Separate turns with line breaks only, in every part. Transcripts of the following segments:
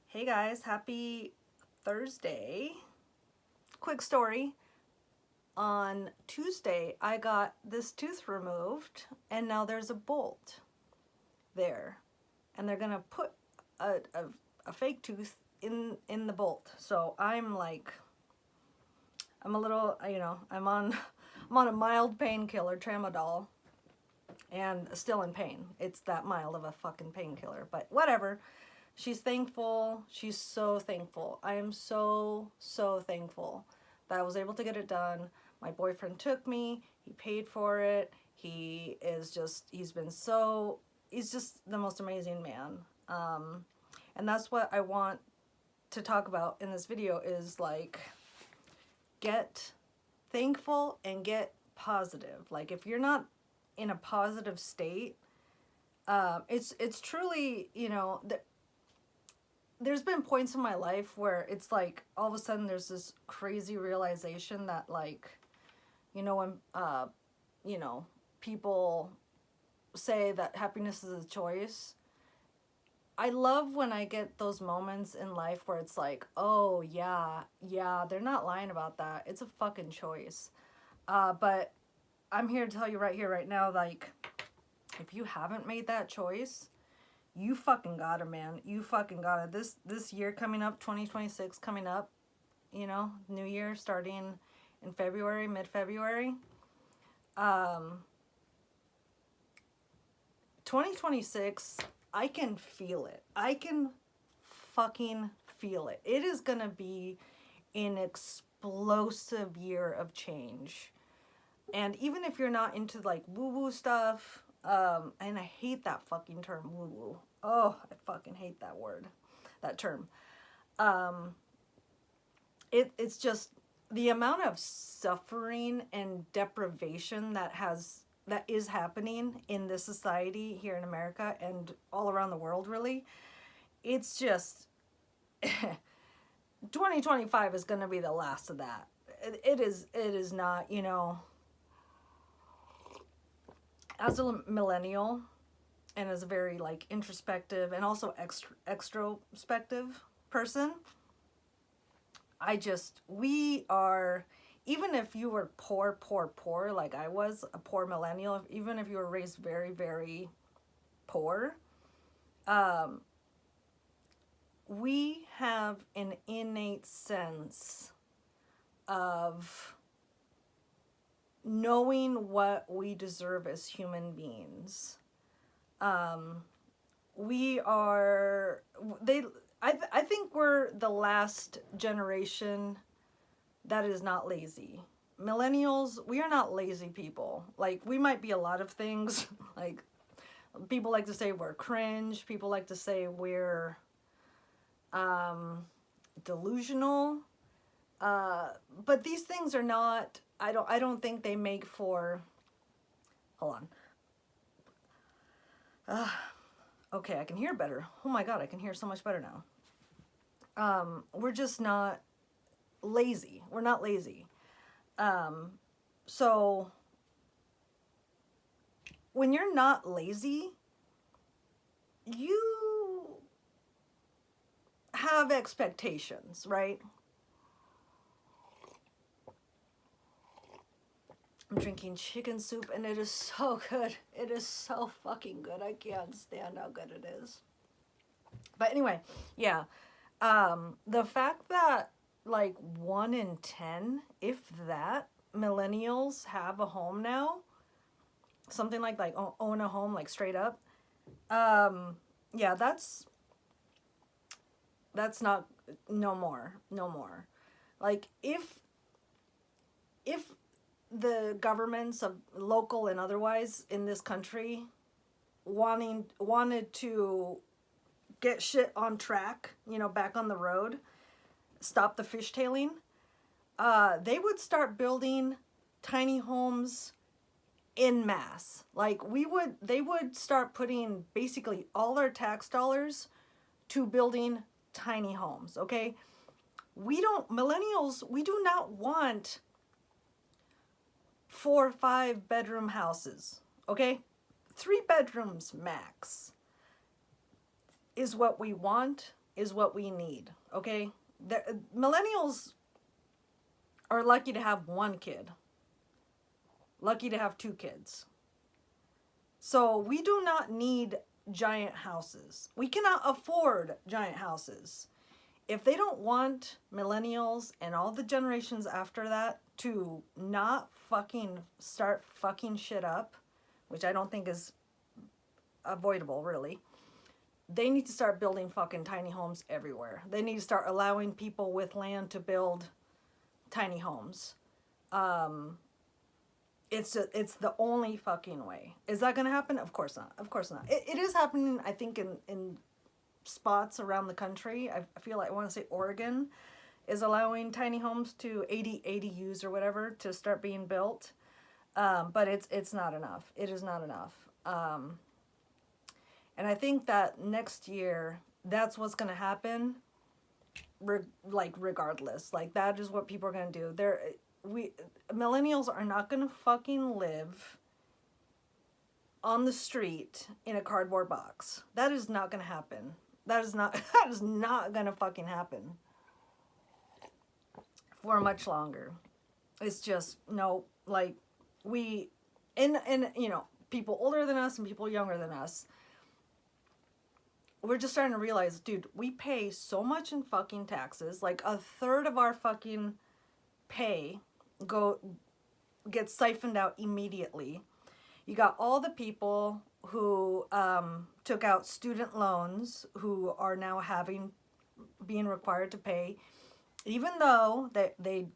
Hey guys, happy Thursday. Quick story. On Tuesday, I got this tooth removed and now there's a bolt there. And they're gonna put a fake tooth in the bolt. So I'm a little, I'm on I'm on a mild painkiller, tramadol, and still in pain. It's that mild of a fucking painkiller, but whatever. She's thankful. She's so thankful. I am so thankful that I was able to get it done. My boyfriend took me. He paid for it. He's just the most amazing man. And that's what I want to talk about in this video is like, get thankful and get positive. Like if you're not in a positive state, it's truly, there's been points in my life where it's like all of a sudden there's this crazy realization that like, when people say that happiness is a choice. I love when I get those moments in life where it's like, oh yeah, they're not lying about that. It's a fucking choice. But I'm here to tell you right here, right now, like, if you haven't made that choice, you fucking got it, man. You fucking got it. This year coming up, 2026 coming up, new year starting in February, mid-February. 2026, I can feel it. I can fucking feel it. It is gonna be an explosive year of change. And even if you're not into like woo-woo stuff, and I hate that fucking term, woo-woo. Oh, I fucking hate that word, that term. It's just the amount of suffering and deprivation that is happening in this society here in America and all around the world, really. It's just 2025 is going to be the last of that. It is not, as a millennial and as a very like introspective and also extrospective person, we are, even if you were poor like I was a poor millennial, even if you were raised very, very poor, we have an innate sense of knowing what we deserve as human beings. I think we're the last generation that is not lazy. Millennials, we are not lazy people. Like, we might be a lot of things. Like, people like to say we're cringe. People like to say we're delusional. But these things are not, I don't think they make for, hold on. Okay, I can hear better. Oh my God, I can hear so much better now. We're just not lazy. We're not lazy. So when you're not lazy, you have expectations, right? I'm drinking chicken soup and it is so good. It is so fucking good. I can't stand how good it is. But anyway, yeah. The fact that like 1 in 10, if that, millennials have a home now, something like own a home, like straight up. Yeah, that's not, no more. Like if the governments of local and otherwise in this country wanted to get shit on track, back on the road, stop the fishtailing, they would start building tiny homes en masse. Like they would start putting basically all their tax dollars to building tiny homes, okay? Millennials, we do not want 4 or 5 bedroom houses, okay? 3 bedrooms max is what we want. is what we need, okay? Millennials are lucky to have one kid, lucky to have two kids. So we do not need giant houses. We cannot afford giant houses. If they don't want millennials and all the generations after that to not fucking start fucking shit up, which I don't think is avoidable, really, they need to start building fucking tiny homes everywhere. They need to start allowing people with land to build tiny homes. It's the only fucking way. Is that going to happen? Of course not. Of course not. It is happening, I think, in spots around the country. I feel like I want to say Oregon is allowing tiny homes to 80 ADUs or whatever to start being built. But it's not enough. It is not enough. And I think that next year, that's what's going to happen, regardless. Like, that is what people are going to do. Millennials are not going to fucking live on the street in a cardboard box. That is not going to happen. That is not going to fucking happen for much longer. It's just, no, like, and you know, people older than us and people younger than us, we're just starting to realize, dude, we pay so much in fucking taxes. Like, a third of our fucking pay gets siphoned out immediately. You got all the people who took out student loans who are now being required to pay, even though they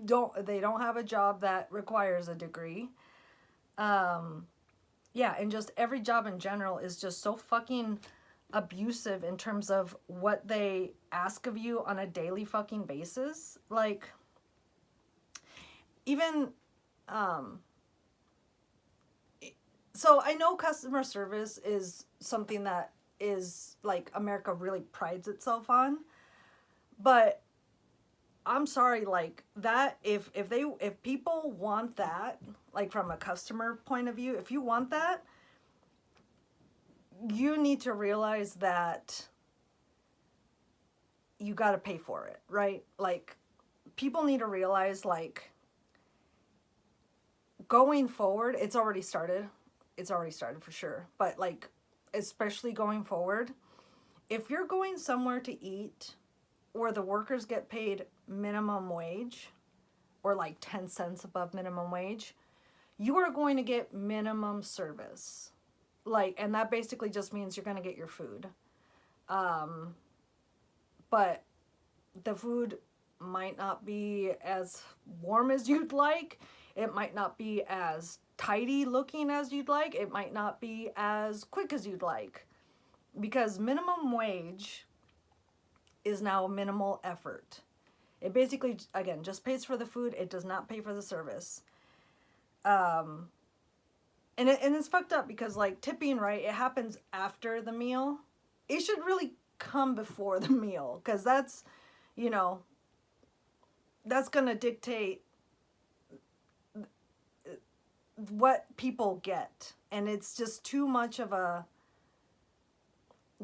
don't have a job that requires a degree. Yeah, and just every job in general is just so fucking abusive in terms of what they ask of you on a daily fucking basis. Like, even so I know customer service is something that is, like, America really prides itself on, but I'm sorry, like, that if people want that, like, from a customer point of view, if you want that, you need to realize that you got to pay for it, right? Like, people need to realize, like, going forward, it's already started for sure, but, like, especially going forward, if you're going somewhere to eat where the workers get paid minimum wage, or like 10 cents above minimum wage, you are going to get minimum service. Like, and that basically just means you're going to get your food. But the food might not be as warm as you'd like. It might not be as tidy looking as you'd like. It might not be as quick as you'd like. Because minimum wage is now minimal effort. It basically, again, just pays for the food. It does not pay for the service. And it's fucked up because, like, tipping, right, it happens after the meal. It should really come before the meal, because that's, you know, that's going to dictate what people get. And it's just too much of a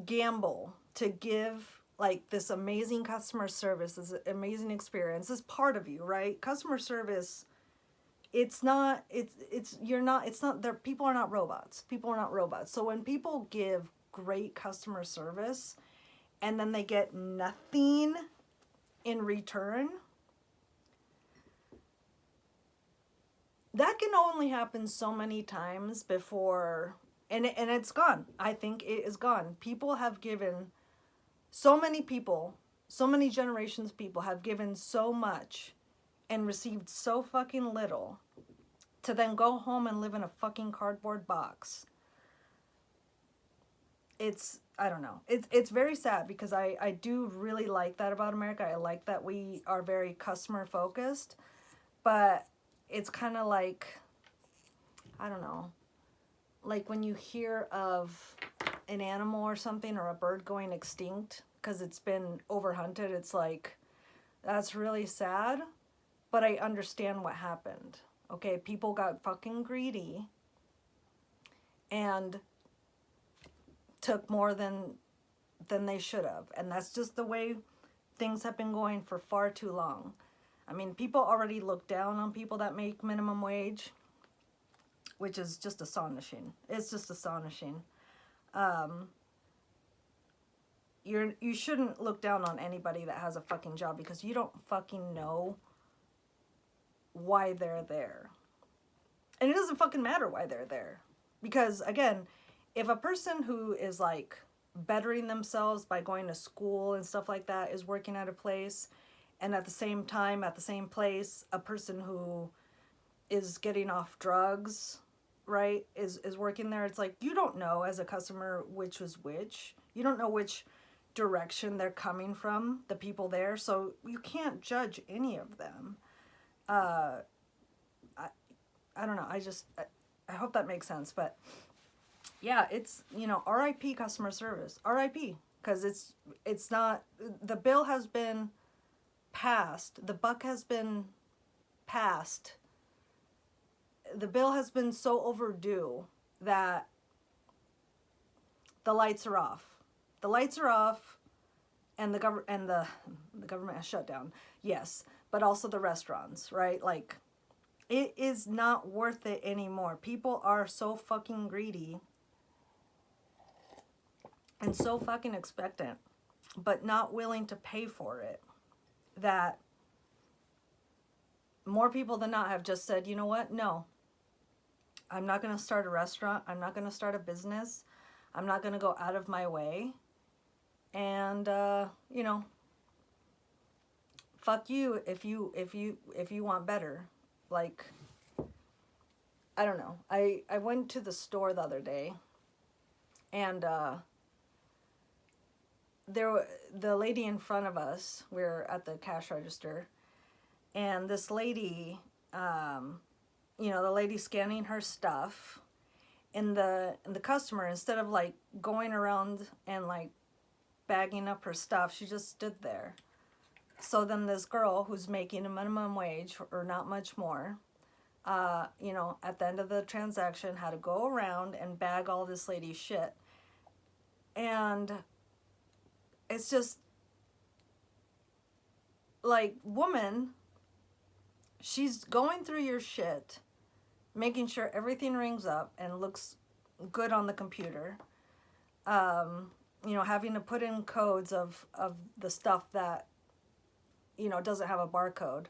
gamble to give, like, this amazing customer service, this amazing experience, this part of you, right? Customer service, people are not robots. People are not robots. So when people give great customer service and then they get nothing in return, that can only happen so many times before, and it's gone. I think it is gone. People have given, so many generations of people have given so much and received so fucking little to then go home and live in a fucking cardboard box. I don't know. It's very sad, because I do really like that about America. I like that we are very customer focused, but it's kind of like, I don't know, like when you hear of an animal or something, or a bird going extinct because it's been overhunted, it's like, that's really sad, but I understand what happened. Okay, people got fucking greedy and took more than than they should have. And that's just the way things have been going for far too long. I mean, people already look down on people that make minimum wage, which is just astonishing. It's just astonishing. You shouldn't look down on anybody that has a fucking job, because you don't fucking know why they're there. And it doesn't fucking matter why they're there. Because, again, if a person who is, like, bettering themselves by going to school and stuff like that is working at a place, and at the same time, at the same place, a person who is getting off drugs, right, is working there, it's like, you don't know as a customer which was which. You don't know which direction they're coming from, the people there, so you can't judge any of them. I don't know, I hope that makes sense, but yeah, it's, you know, RIP customer service, RIP, because it's not, the bill has been passed, the buck has been passed, the bill has been so overdue that the lights are off. The lights are off, and the government has shut down. Yes, but also the restaurants, right? Like, it is not worth it anymore. People are so fucking greedy and so fucking expectant, but not willing to pay for it, that more people than not have just said, you know what? No, I'm not going to start a restaurant. I'm not going to start a business. I'm not going to go out of my way. And, you know, fuck you if you want better. Like, I don't know. I went to the store the other day, and the lady in front of us, we were at the cash register, and this lady, you know, the lady scanning her stuff, and the customer, instead of like going around and like bagging up her stuff, she just stood there. So then this girl who's making a minimum wage or not much more, you know, at the end of the transaction had to go around and bag all this lady's shit. And it's just like, woman, she's going through your shit, making sure everything rings up and looks good on the computer. You know, having to put in codes of the stuff that, you know, doesn't have a barcode.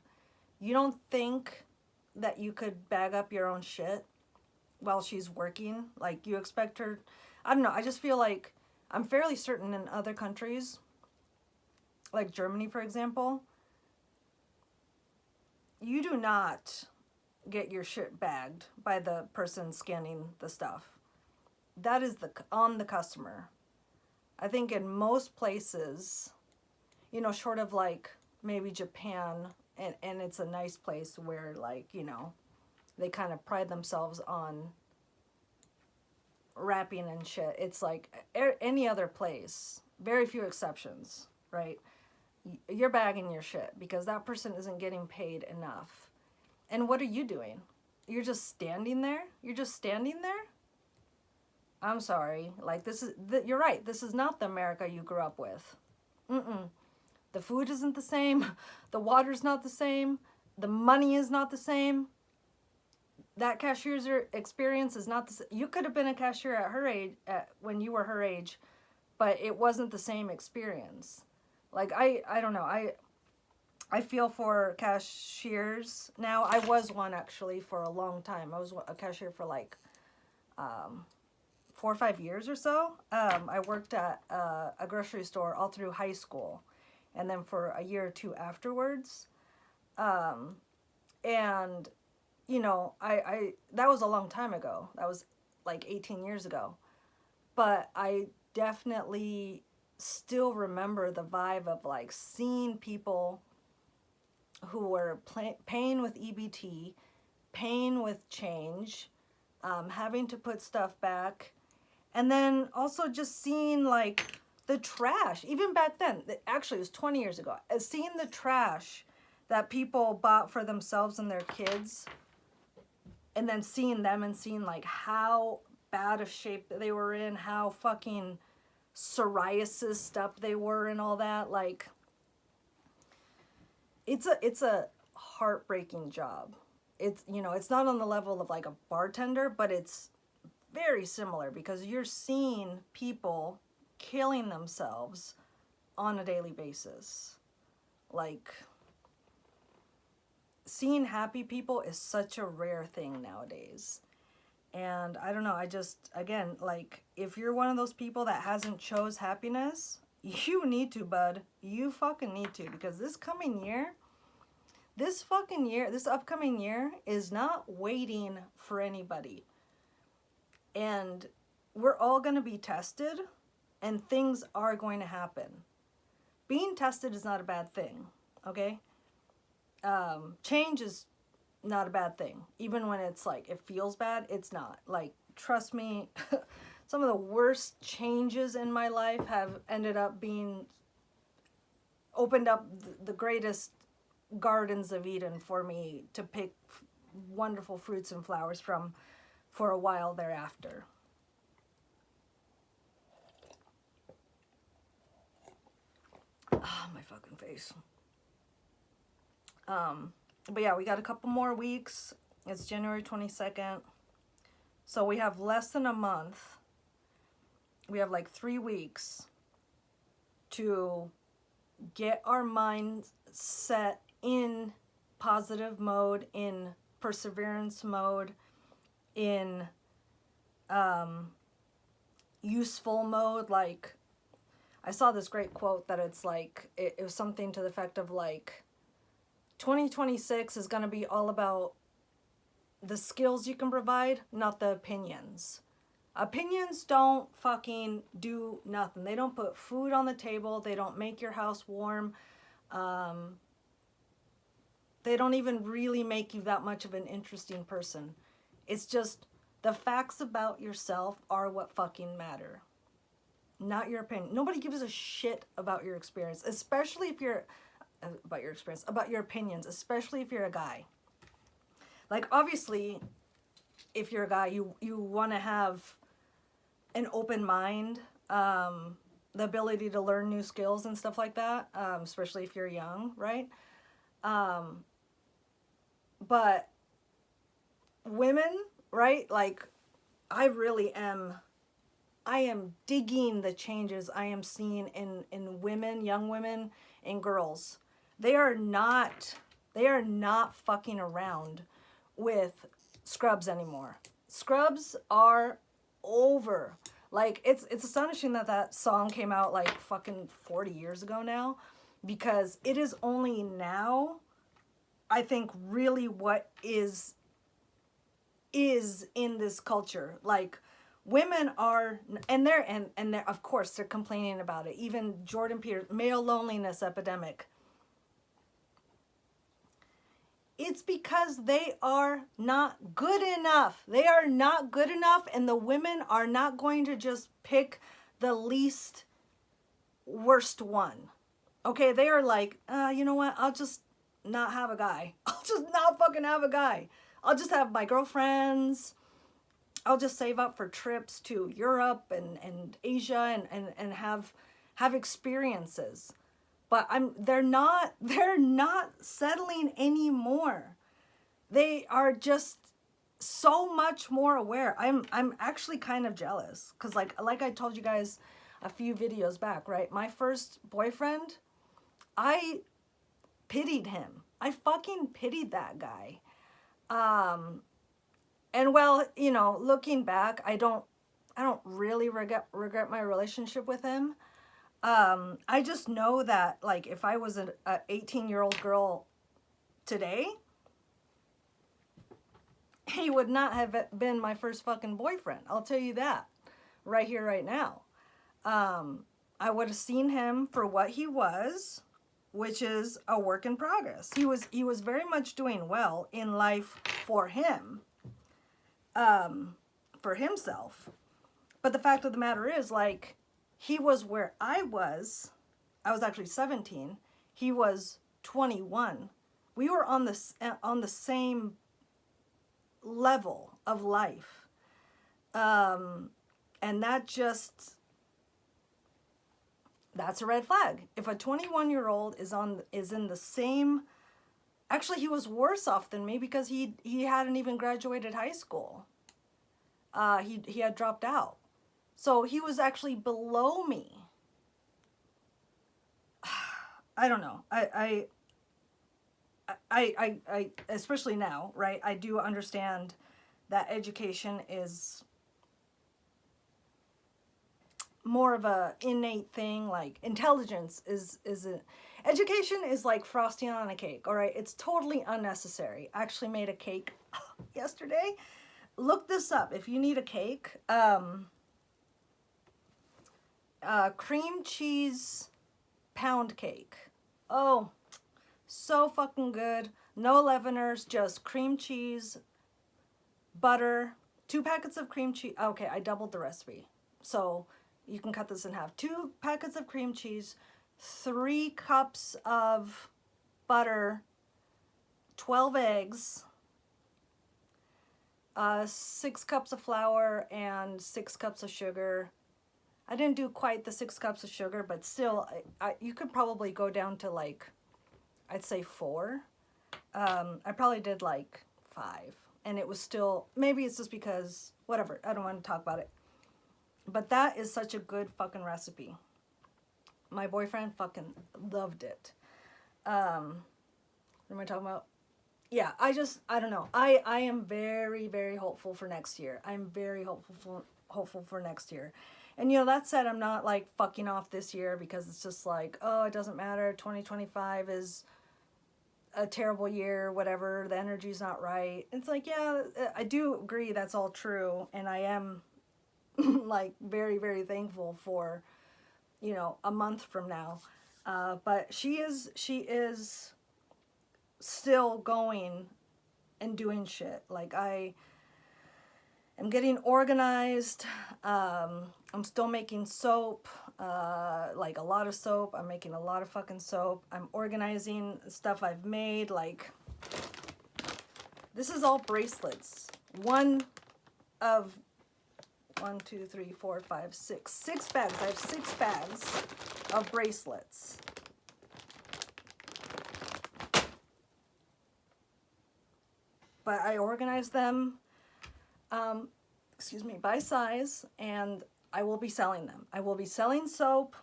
You don't think that you could bag up your own shit while she's working? Like, you expect her, I don't know, I just feel like, I'm fairly certain in other countries, like Germany, for example, you do not get your shit bagged by the person scanning the stuff. That is on the customer. I think in most places, you know, short of like maybe Japan, and it's a nice place where, like, you know, they kind of pride themselves on wrapping and shit. It's like any other place, very few exceptions, right? You're bagging your shit because that person isn't getting paid enough. And what are you doing? You're just standing there? You're just standing there? I'm sorry. Like, you're right. This is not the America you grew up with. The food isn't the same. The water's not the same. The money is not the same. That cashier's experience is not the same. You could have been a cashier at her age, when you were her age, but it wasn't the same experience. Like, I don't know. I feel for cashiers now. I was one, actually, for a long time. I was a cashier for like 4 or 5 years or so. I worked at a grocery store all through high school, and then for a year or two afterwards. And, you know, I that was a long time ago. That was like 18 years ago. But I definitely still remember the vibe of like seeing people who were paying with EBT, paying with change, having to put stuff back, and then also just seeing like the trash. Even back then, actually it was 20 years ago, seeing the trash that people bought for themselves and their kids, and then seeing them and seeing like how bad of shape they were in, how fucking psoriasis up they were and all that. Like, it's a heartbreaking job. It's, you know, it's not on the level of like a bartender, but it's very similar because you're seeing people killing themselves on a daily basis. Like, seeing happy people is such a rare thing nowadays. And I don't know, I just, again, like, if you're one of those people that hasn't chose happiness, you need to, bud. You fucking need to, because this upcoming year is not waiting for anybody. And we're all going to be tested, and things are going to happen. Being tested is not a bad thing, okay? Change is not a bad thing. Even when it's like, it feels bad, it's not. Like, trust me, some of the worst changes in my life have ended up being, opened up the greatest gardens of Eden for me to pick wonderful fruits and flowers from for a while thereafter. Ah, my fucking face. But yeah, we got a couple more weeks. It's January 22nd. So we have less than a month. We have like 3 weeks to get our minds set in positive mode, in perseverance mode, in useful mode. Like, I saw this great quote that it's like, it was something to the effect of like, 2026 is going to be all about the skills you can provide, not the opinions. Opinions don't fucking do nothing. They don't put food on the table. They don't make your house warm. They don't even really make you that much of an interesting person. It's just the facts about yourself are what fucking matter. Not your opinion. Nobody gives a shit about your experience, especially if you're about your opinions, especially if you're a guy. Like, obviously, if you're a guy, you want to have an open mind, the ability to learn new skills and stuff like that, especially if you're young, right? But women, right? Like, I am digging the changes I am seeing in women, young women, and girls. They are not fucking around with scrubs anymore. Scrubs are over. Like, it's astonishing that song came out like fucking 40 years ago now, because it is only now, I think, really what is in this culture. Like, women are, and they're of course they're complaining about it. Even Jordan Peterson, male loneliness epidemic. It's because they are not good enough. They are not good enough, and the women are not going to just pick the least worst one. Okay, they are like, you know what? I'll just not have a guy. I'll just not fucking have a guy. I'll just have my girlfriends. I'll just save up for trips to Europe and Asia and have experiences. But they're not settling anymore. They are just so much more aware. I'm actually kind of jealous, because like I told you guys a few videos back, right? My first boyfriend, I pitied him. I fucking pitied that guy. And well, you know, looking back, I don't really regret my relationship with him. I just know that, like, if I was a 18-year-old girl today, he would not have been my first fucking boyfriend. I'll tell you that right here, right now. I would have seen him for what he was, which is a work in progress. He was very much doing well in life for him, for himself. But the fact of the matter is, like, he was where I was actually 17. He was 21. We were on the same level of life. And that just That's a red flag. If a 21-year-old is in the same, actually he was worse off than me because he hadn't even graduated high school. He had dropped out. So he was actually below me. I don't know. I especially now, right? I do understand that education is more of a innate thing. Like intelligence is education is like frosting on a cake. All right, it's totally unnecessary. I actually made a cake yesterday. Look this up if you need a cake. Cream cheese pound cake. Oh, so fucking good. No leaveners, just cream cheese, butter, 2 packets of cream cheese. Okay, I doubled the recipe. So you can cut this in half. 2 packets of cream cheese, 3 cups of butter, 12 eggs, 6 cups of flour, and 6 cups of sugar. I didn't do quite the 6 cups of sugar, but still, you could probably go down to like, I'd say 4. I probably did like 5. And it was still, maybe it's just because, whatever, I don't want to talk about it. But that is such a good fucking recipe. My boyfriend fucking loved it. What am I talking about? Yeah, I don't know. I am very, very hopeful for next year. I'm very hopeful for next year. And you know, that said, I'm not like fucking off this year because it's just like, oh, it doesn't matter. 2025 is a terrible year, whatever. The energy's not right. It's like, yeah, I do agree that's all true. And I am like very, very thankful for, you know, a month from now. But she is still going and doing shit. Like I am getting organized. I'm still making soap, like a lot of soap. I'm making a lot of fucking soap. I'm organizing stuff I've made. Like this is all bracelets. 1, 2, 3, 4, 5, 6. 6 bags. I have 6 bags of bracelets. But I organized them, by size, and I will be selling them. I will be selling soap.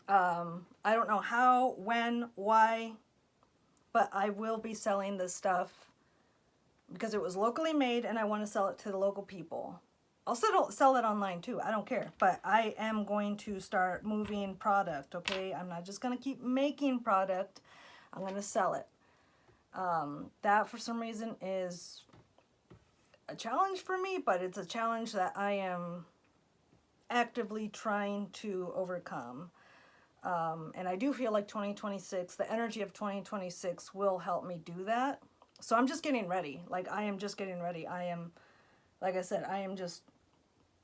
I don't know how, when, why, but I will be selling this stuff because it was locally made and I want to sell it to the local people. I'll sell it online too. I don't care. But I am going to start moving product, okay? I'm not just going to keep making product. I'm going to sell it. That for some reason is a challenge for me, but it's a challenge that I am actively trying to overcome. And I do feel like 2026, the energy of 2026 will help me do that. So I'm just getting ready. Like I am just getting ready. I am, like I said, I am just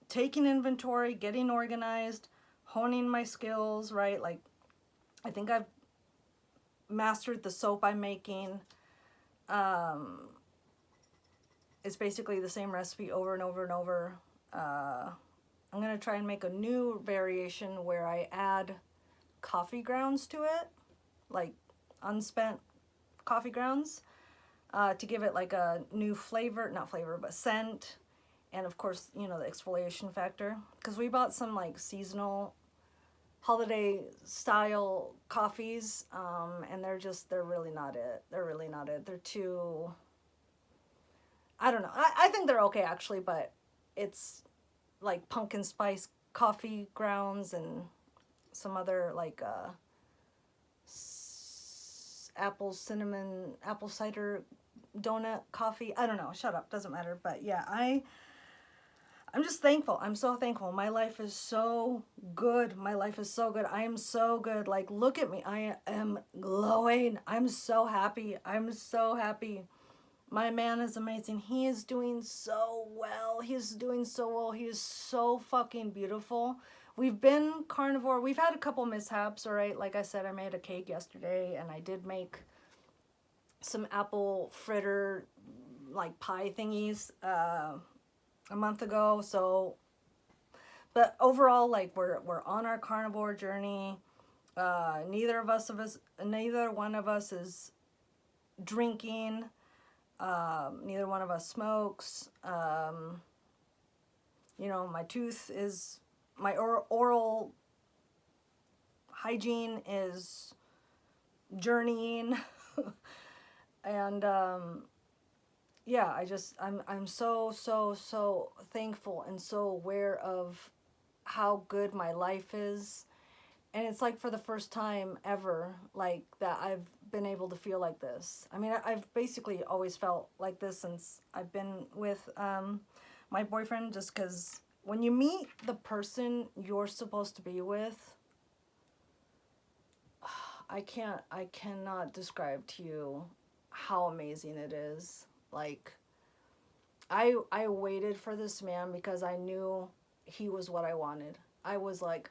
taking inventory, getting organized, honing my skills, right? Like I think I've mastered the soap I'm making. It's basically the same recipe over and over and over. I'm going to try and make a new variation where I add coffee grounds to it, like unspent coffee grounds, to give it like a new flavor, not flavor, but scent. And of course, you know, the exfoliation factor. Because we bought some like seasonal holiday style coffees, and they're really not it. They're really not it. They're too, I don't know. I think they're okay actually, but it's like pumpkin spice coffee grounds and some other like apple cinnamon apple cider donut coffee. I don't know. Shut up. Doesn't matter. But yeah, I'm just thankful. I'm so thankful. My life is so good. My life is so good. I am so good. Like, look at me. I am glowing. I'm so happy. I'm so happy. My man is amazing. He is doing so well. He's doing so well. He is so fucking beautiful. We've been carnivore. We've had a couple mishaps, all right? Like I said, I made a cake yesterday, and I did make some apple fritter, like pie thingies, a month ago. So, but overall, like we're on our carnivore journey. Neither one of us is drinking. Neither one of us smokes. You know, my oral hygiene is journeying. And yeah, I'm so thankful and so aware of how good my life is. And it's like for the first time ever, like that I've been able to feel like this. I mean, I've basically always felt like this since I've been with my boyfriend, just because when you meet the person you're supposed to be with, I cannot describe to you how amazing it is. Like, I waited for this man because I knew he was what I wanted. I was like,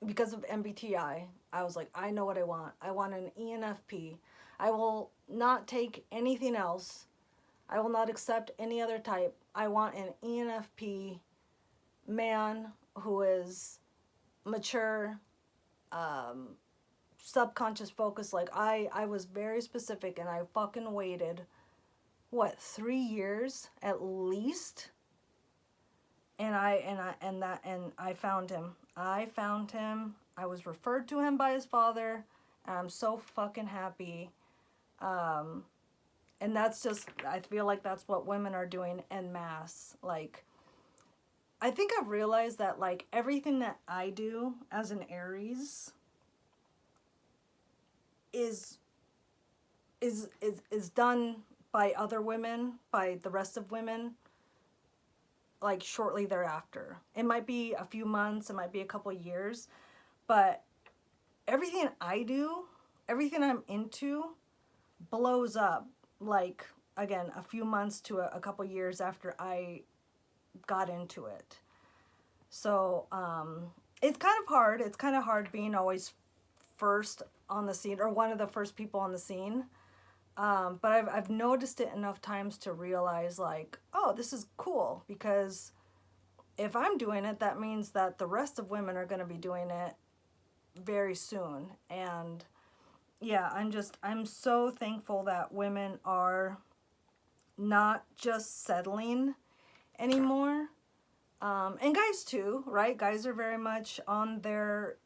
because of MBTI, I was like, I know what I want. I want an ENFP. I will not take anything else. I will not accept any other type. I want an ENFP man who is mature, subconscious focus. Like I was very specific, and I fucking waited, what, 3 years at least? And I found him. I was referred to him by his father, and I'm so fucking happy. And that's just, I feel like that's what women are doing en masse. Like, I think I've realized that, like, everything that I do as an Aries is done by other women, by the rest of women, like shortly thereafter. It might be a few months, it might be a couple years, but everything I do, everything I'm into, blows up, like, again, a few months to a couple years after I got into it. So it's kind of hard. It's kind of hard being always first on the scene, or one of the first people on the scene. But I've noticed it enough times to realize, like, oh, this is cool, because if I'm doing it, that means that the rest of women are going to be doing it very soon. And yeah, I'm so thankful that women are not just settling anymore. And guys too, right? Guys are very much on their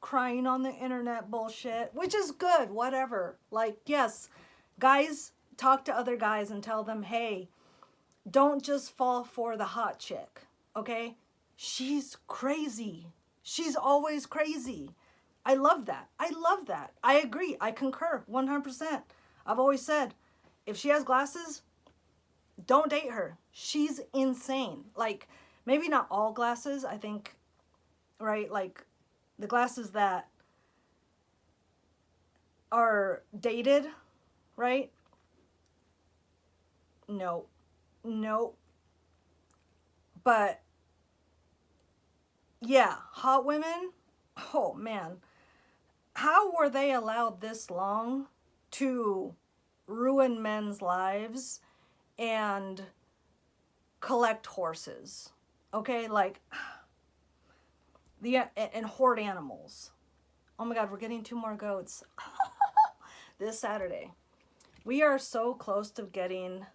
crying on the internet bullshit, which is good, whatever. Like, yes, guys, talk to other guys and tell them, hey, don't just fall for the hot chick, okay? She's crazy. She's always crazy. I love that. I love that. I agree. I concur 100%. I've always said, if she has glasses, don't date her. She's insane. Like, maybe not all glasses, I think, right? Like, the glasses that are dated, right? No. But yeah, hot women, oh man, how were they allowed this long to ruin men's lives and collect horses? Okay, like, and hoard animals. Oh my God, we're getting 2 more goats this Saturday. We are so close to getting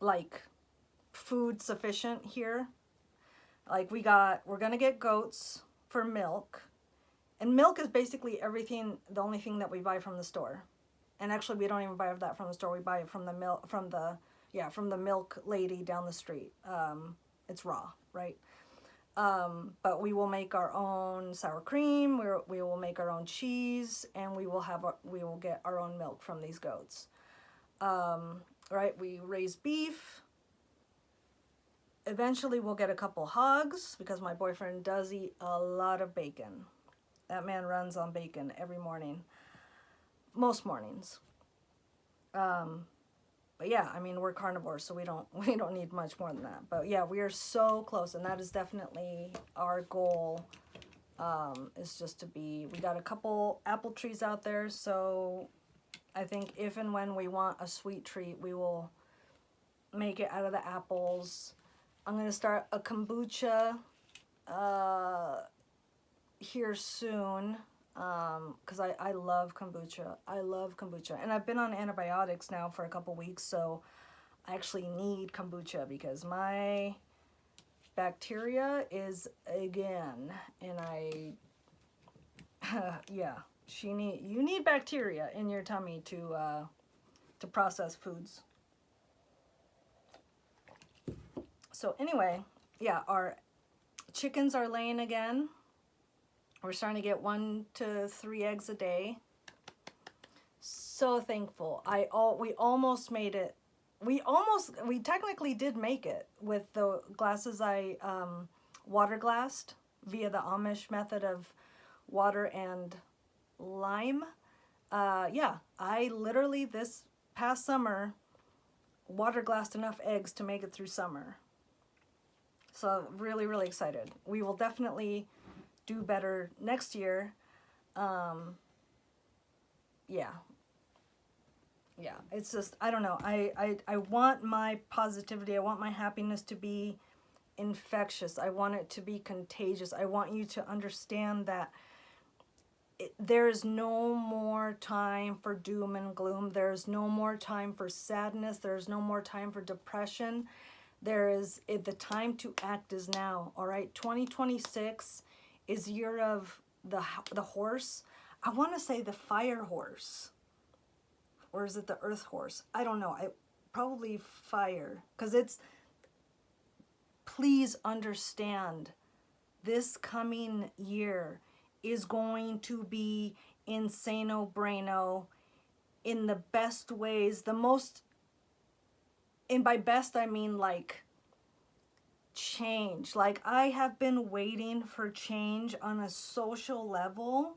like food sufficient here. Like, we're gonna get goats for milk, and milk is basically the only thing that we buy from the store. And actually, we don't even buy that from the store. We buy it from the milk lady down the street. It's raw, right? But we will make our own sour cream. We will make our own cheese, and we will get our own milk from these goats. Right? We raise beef. Eventually, we'll get a couple hogs, because my boyfriend does eat a lot of bacon. That man runs on bacon every morning. Most mornings. But yeah, I mean, we're carnivores, so we don't need much more than that. But yeah, we are so close, and that is definitely our goal. Is just to be. We got a couple apple trees out there, so I think if and when we want a sweet treat, we will make it out of the apples. I'm going to start a kombucha here soon, because I love kombucha. I love kombucha. And I've been on antibiotics now for a couple weeks, so I actually need kombucha because my bacteria is again, and yeah, you need bacteria in your tummy to process foods. So anyway, yeah, our chickens are laying again. We're starting to get 1 to 3 eggs a day. So thankful. We almost made it. We technically did make it with the glasses I water glassed via the Amish method of water and lime. Yeah, I literally this past summer water glassed enough eggs to make it through summer. So really, really excited. We will definitely do better next year. Yeah. Yeah, it's just, I don't know. I want my positivity. I want my happiness to be infectious. I want it to be contagious. I want you to understand that there is no more time for doom and gloom. There's no more time for sadness. There's no more time for depression. The time to act is now. All right, 2026 is year of the horse. I want to say the fire horse, or is it the earth horse? I don't know. Probably fire, because it's. Please understand, this coming year is going to be insano braino in the best ways. The most, and by best I mean like change. Like, I have been waiting for change on a social level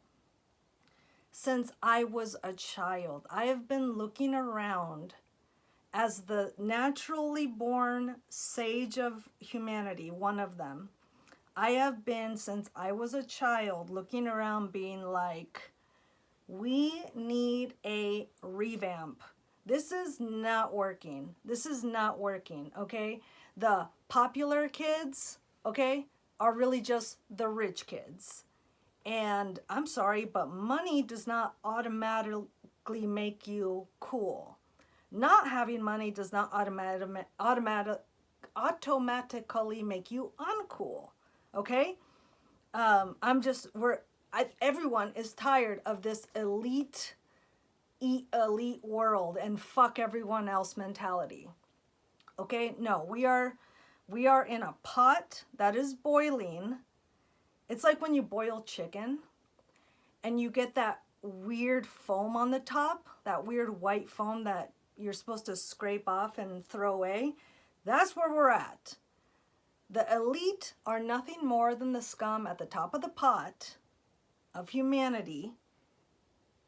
since I was a child. I have been looking around as the naturally born sage of humanity, one of them. I have been, since I was a child, looking around being like, we need a revamp. This is not working. This is not working, okay? The popular kids, okay, are really just the rich kids. And I'm sorry, but money does not automatically make you cool. Not having money does not automatically make you uncool. Okay? Everyone is tired of this elite world and fuck everyone else mentality. Okay? No, we are in a pot that is boiling. It's like when you boil chicken and you get that weird foam on the top, that weird white foam that you're supposed to scrape off and throw away. That's where we're at. The elite are nothing more than the scum at the top of the pot of humanity.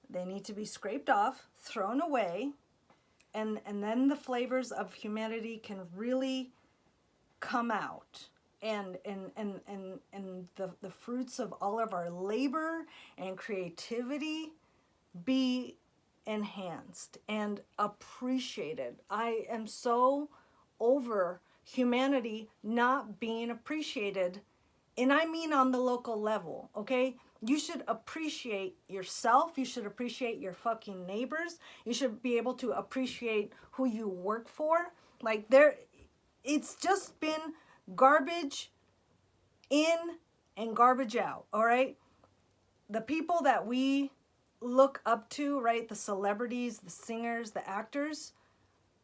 They need to be scraped off, thrown away, and then the flavors of humanity can really come out. And the fruits of all of our labor and creativity be enhanced and appreciated. I am so over humanity not being appreciated, and I mean on the local level, okay? You should appreciate yourself. You should appreciate your fucking neighbors. You should be able to appreciate who you work for. Like, it's just been garbage in and garbage out, all right? The people that we look up to, right? The celebrities, the singers, the actors,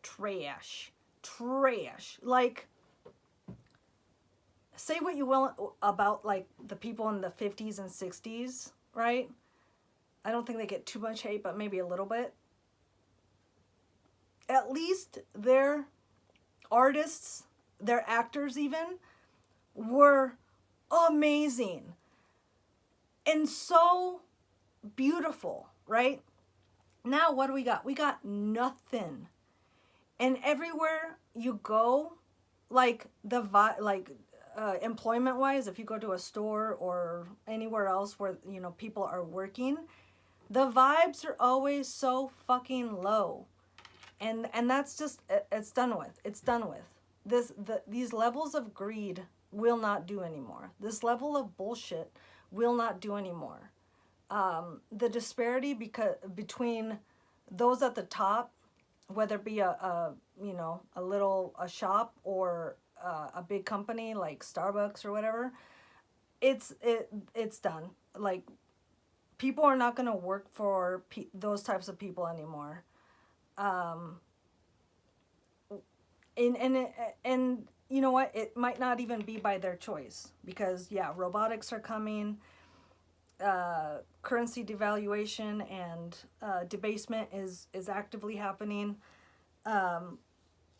trash. Like, say what you will about like the people in the 50s and 60s, right? I don't think they get too much hate, but maybe a little bit. At least their artists, their actors even, were amazing and so beautiful, right? Now what do we got? We got nothing. And everywhere you go, like employment wise, if you go to a store or anywhere else where, you know, people are working, the vibes are always so fucking low. And that's just, it's done with. It's done with. These levels of greed will not do anymore. This level of bullshit will not do anymore. The disparity between those at the top, whether it be a you know, a shop or a big company like Starbucks or whatever, it's done. Like, people are not going to work for those types of people anymore. Um, and you know what? It might not even be by their choice, because yeah, robotics are coming. Currency devaluation and debasement is actively happening.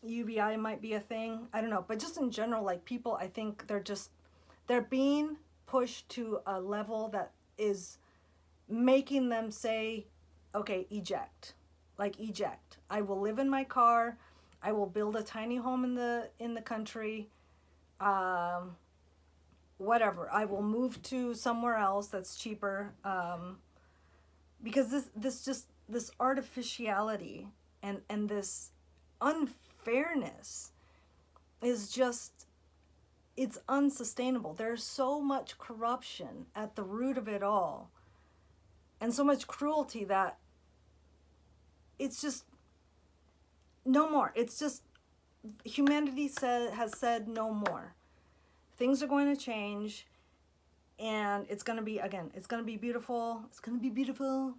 UBI might be a thing. I don't know, but just in general, like, people, I think they're being pushed to a level that is making them say, okay, eject. Like, eject. I will live in my car. I will build a tiny home in the country. Whatever. I will move to somewhere else that's cheaper. Because this artificiality and this unfairness is just, it's unsustainable. There's so much corruption at the root of it all, and so much cruelty, that it's just no more. It's just, humanity has said no more. Things are going to change, and it's going to be, again, it's going to be beautiful. It's going to be beautiful.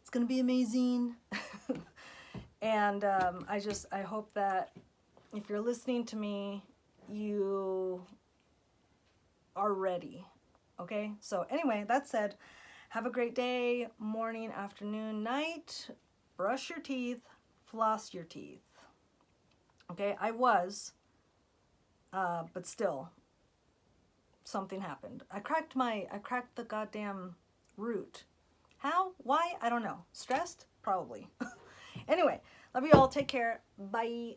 It's going to be amazing. And I hope that if you're listening to me, you are ready. Okay? So anyway, that said, have a great day, morning, afternoon, night. Brush your teeth, floss your teeth. Okay? I was, but still, something happened. I cracked the goddamn root. How? Why? I don't know. Stressed? Probably. Anyway, love you all. Take care. Bye.